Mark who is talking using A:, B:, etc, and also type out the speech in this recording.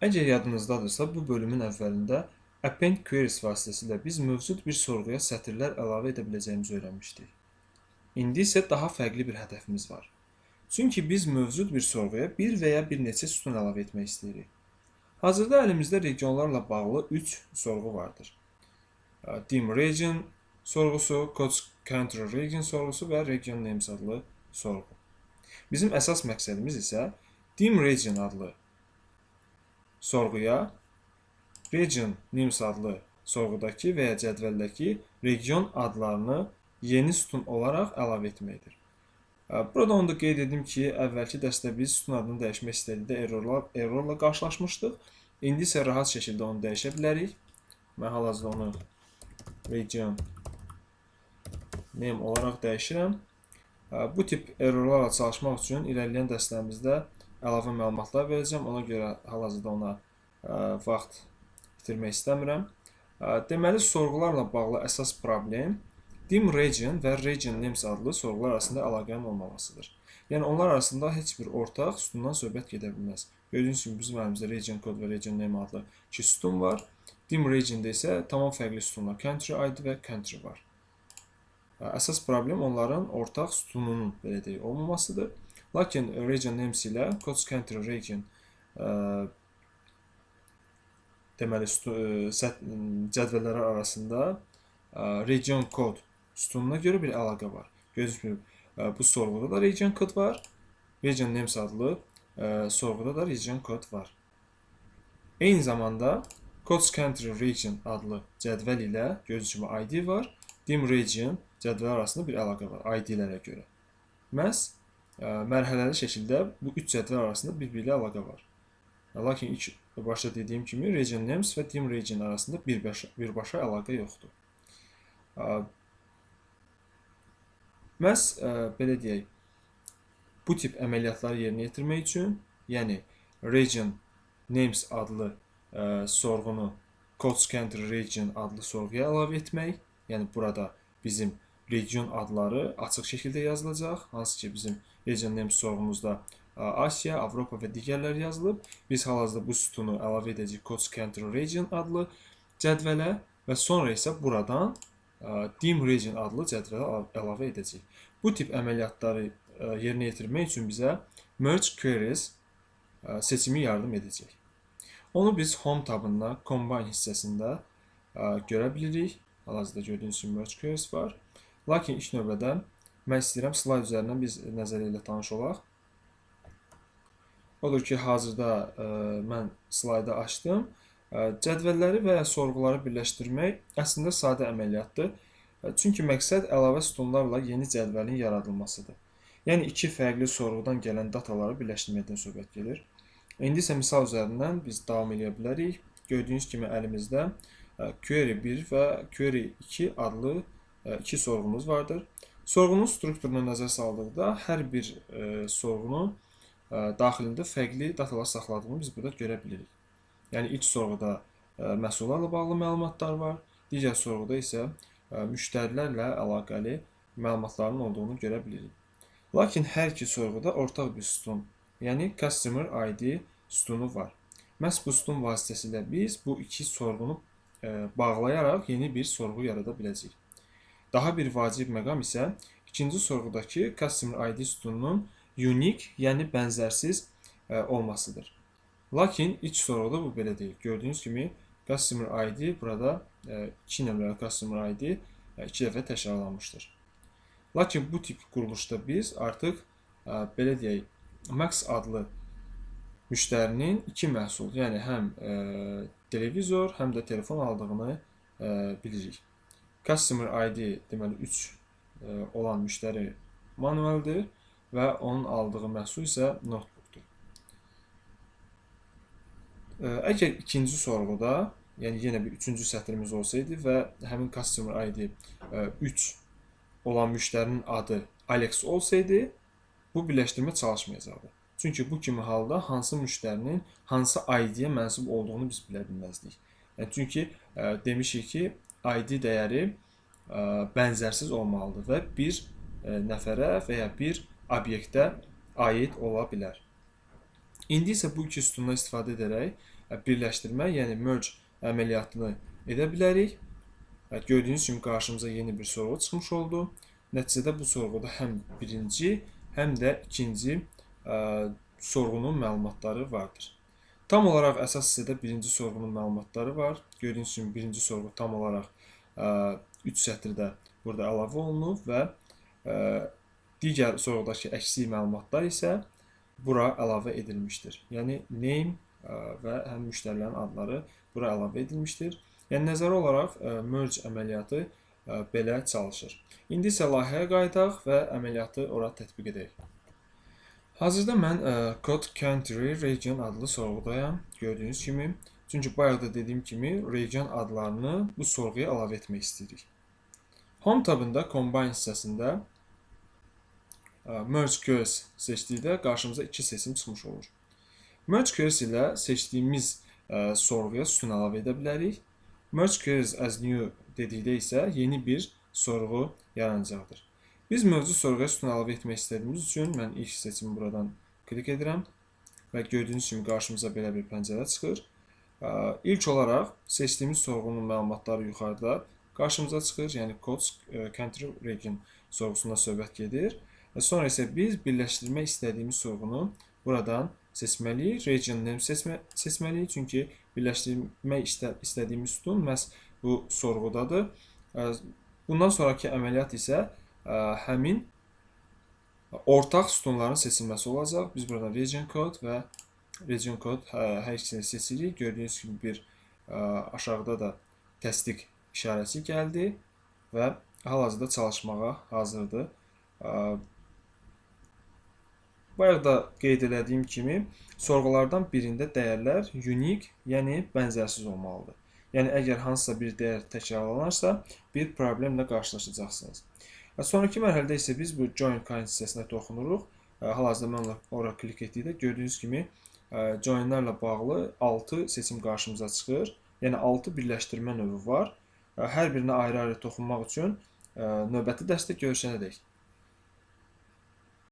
A: Əgər yadınızdadırsa, bu bölümün əvvəlində append queries vasitəsilə biz mövcud bir sorğuya sətirlər əlavə edə biləcəyimizi öyrənmişdik. İndi isə daha fərqli bir hədəfimiz var. Çünki biz mövcud bir sorğuya bir və ya bir neçə sütun əlavə etmək istəyirik. Hazırda əlimizdə regionlarla bağlı 3 sorğu vardır. Dim region sorğusu, code country region sorğusu və region names adlı sorğu. Bizim əsas məqsədimiz isə dim region adlı sorğuya region names adlı sorğudakı və ya cədvəldəki region adlarını yeni sütun olaraq əlavə etməkdir. Burada onu da qeyd edim ki, əvvəlki dərsdə biz sütun adını dəyişmək istədikdə errorla qarşılaşmışdıq. İndi isə rahat şəkildə onu dəyişə bilərik. Mən hal-hazırda onu region name olaraq dəyişirəm. Bu tip errorlarla çalışmaq üçün irəliləyən dərslərimizdə əlavə məlumatlar verəcəm. Ona görə hal-hazırda ona vaxt itirmək istəmirəm. Deməli, sorğularla bağlı əsas problem dim region və region names adlı sorğular arasında əlaqənin olmamasıdır. Yəni, onlar arasında heç bir ortaq sütundan söhbət gedə bilməz. Gördüyünüz kimi bizim əlimizdə region code və region name adlı 2 sütun var. Dim regiondə isə tamam fərqli sütunlar country ID və country var. Əsas problem onların ortaq sütununun belə deyək olmamasıdır. Lakin region names ilə code country region deməli cədvəlləri arasında region code sütununa görə bir əlaqə var. Gördüyünüz kimi bu sorğuda da region code var. Region names adlı sorğuda da region code var. Eyni zamanda codes country region adlı cədvəl ilə gördüyünüz kimi ID var. Dim region cədvəl arasında bir əlaqə var ID-lərə görə. Məhz mərhələli şəkildə bu 3 cədvəl arasında bir-biri ilə əlaqə var. Lakin ilk başda dediyim kimi region names və dim region arasında birbaşa əlaqə yoxdur. Məhz belə deyək, bu tip əməliyyatları yerinə yetirmək üçün, yəni region names adlı sorğunu codes country region adlı sorğuya əlavə etmək, yəni burada bizim region adları açıq şəkildə yazılacaq, hansı ki bizim region names sorğumuzda Asiya, Avropa və digərləri yazılıb. Biz hal-hazırda bu sütunu əlavə edəcəyik codes country region adlı cədvələ və sonra isə buradan dim region adlı cədvələ əlavə edəcəyik. Bu tip əməliyyatları yerinə yetirmək üçün bizə merge queries seçimi yardım edəcək. Onu biz home tabında combine hissəsində görə bilirik. Hal-hazırda gördüyünüz kimi merge queries var. Lakin ilk növbədə mən istəyirəm slayd üzərindən biz nəzəriyyə ilə tanış olaq. Odur ki, hazırda mən slaydı açdım. Cədvəlləri və ya sorğuları birləşdirmək əslində sadə əməliyyatdır. Çünki məqsəd əlavə sütunlarla yeni cədvəlin yaradılmasıdır. Yəni, iki fərqli sorğudan gələn dataları birləşdirməkdən söhbət gedir. İndi isə misal üzərindən biz davam edə bilərik. Gördüyünüz kimi əlimizdə query 1 və query 2 adlı iki sorğumuz vardır. Sorğunun strukturuna nəzər saldıqda hər bir sorğunun daxilində fərqli datalar saxladığını biz burada görə bilirik. Yəni, ilk sorğuda məhsullarla bağlı məlumatlar var, digər sorğuda isə müştərilərlə əlaqəli məlumatların olduğunu görə bilirik. Lakin hər iki sorğuda ortaq bir sütun, yəni Customer ID sütunu var. Məhz bu sütun vasitəsilə biz bu iki sorğunu bağlayaraq yeni bir sorğu yarada biləcəyik. Daha bir vacib məqam isə ikinci sorğudakı Customer ID sütununun unique, yəni bənzərsiz olmasıdır. Lakin ilk sorğuda bu belə deyil. Gördüyünüz kimi Customer ID burada 2 nömrəli Customer ID 2 dəfə təkrarlanmışdır. Lakin bu tip quruluşda biz artıq belə deyək, Max adlı müştərinin 2 məhsul, yəni həm televizor, həm də telefon aldığını bilirik. Customer ID deməli 3 olan müştəri manueldir və onun aldığı məhsul isə notebookdur. Əgər ikinci sorğuda, yəni yenə bir üçüncü sətrimiz olsaydı və həmin Customer ID 3 olan müştərinin adı Alex olsaydı, bu birləşdirmə çalışmayacaqdı. Çünki bu kimi halda hansı müştərinin hansı ID-yə mənsub olduğunu biz bilə bilməzdik. Yəni, çünki demişik ki, ID dəyəri bənzərsiz olmalıdır və bir nəfərə və ya bir obyektə aid ola bilər. İndi isə bu iki sütundan istifadə edərək birləşdirmə, yəni merge əməliyyatını edə bilərik. Gördüyünüz kimi qarşımıza yeni bir sorğu çıxmış oldu. Nəticədə bu sorğuda həm birinci, həm də ikinci sorğunun məlumatları vardır. Tam olaraq əsas hissədə birinci sorğunun məlumatları var. Gördüyünüz kimi birinci sorğu tam olaraq 3 sətirdə burada əlavə olunub və digər sorğudakı əksik məlumatlar isə bura əlavə edilmişdir. Yəni name və həm müştərilərin adları bura əlavə edilmişdir. Yəni nəzərə olaraq merge əməliyyatı belə çalışır. İndi isə layihəyə qayıdaq və əməliyyatı ora tətbiq edək. Hazırda mən Code Country Region adlı sorğudayam, gördüyünüz kimi. Çünki bayaq da dediyim kimi region adlarını bu sorğuya əlavə etmək istəyirik. Home tabında Combine hissəsində Merge Queries seçdikdə qarşımıza 2 seçim çıxmış olur. Merge Queries ilə seçdiyimiz sorğuya sütun əlavə edə bilərik. Merge Queries as New dedikdə isə yeni bir sorğu yaranacaqdır. Biz mövcud sorğuya sütun əlavə etmək istədiyimiz üçün mən ilk seçimi buradan klik edirəm və gördüyünüz kimi qarşımıza belə bir pəncərə çıxır. İlk olaraq seçdiyimiz sorğunun məlumatları yuxarıda qarşımıza çıxır, yəni Code Country Region sorğusunda söhbət gedir. Və sonra isə biz birləşdirmək istədiyimiz sorğunu buradan seçməliyik. Region name seçməliyik, çünki birləşdirmək istədiyimiz sütun məhz bu sorğudadır. Bundan sonraki əməliyyat isə həmin ortaq sütunların seçilməsi olacaq. Biz burada region code və region code hər ikisini seçirik. Gördüyünüz kimi bir aşağıda da təsdiq işarəsi gəldi və hal-hazırda çalışmağa hazırdır. Bayaq da qeyd elədiyim kimi sorğulardan birində dəyərlər unique, yəni bənzərsiz olmalıdır. Yəni əgər hansısa bir dəyər təkrarlanarsa, bir problemlə qarşılaşacaqsınız. Sonraki mərhələdə isə biz bu join kind hissəsinə toxunuruq. Hal-hazırda mən ora klik etdikdə gördüyünüz kimi joinlərlə bağlı 6 seçim qarşımıza çıxır. Yəni 6 birləşdirmə növü var. Hər birinə ayrı-ayrı toxunmaq üçün növbəti dərsdə görüşənədək.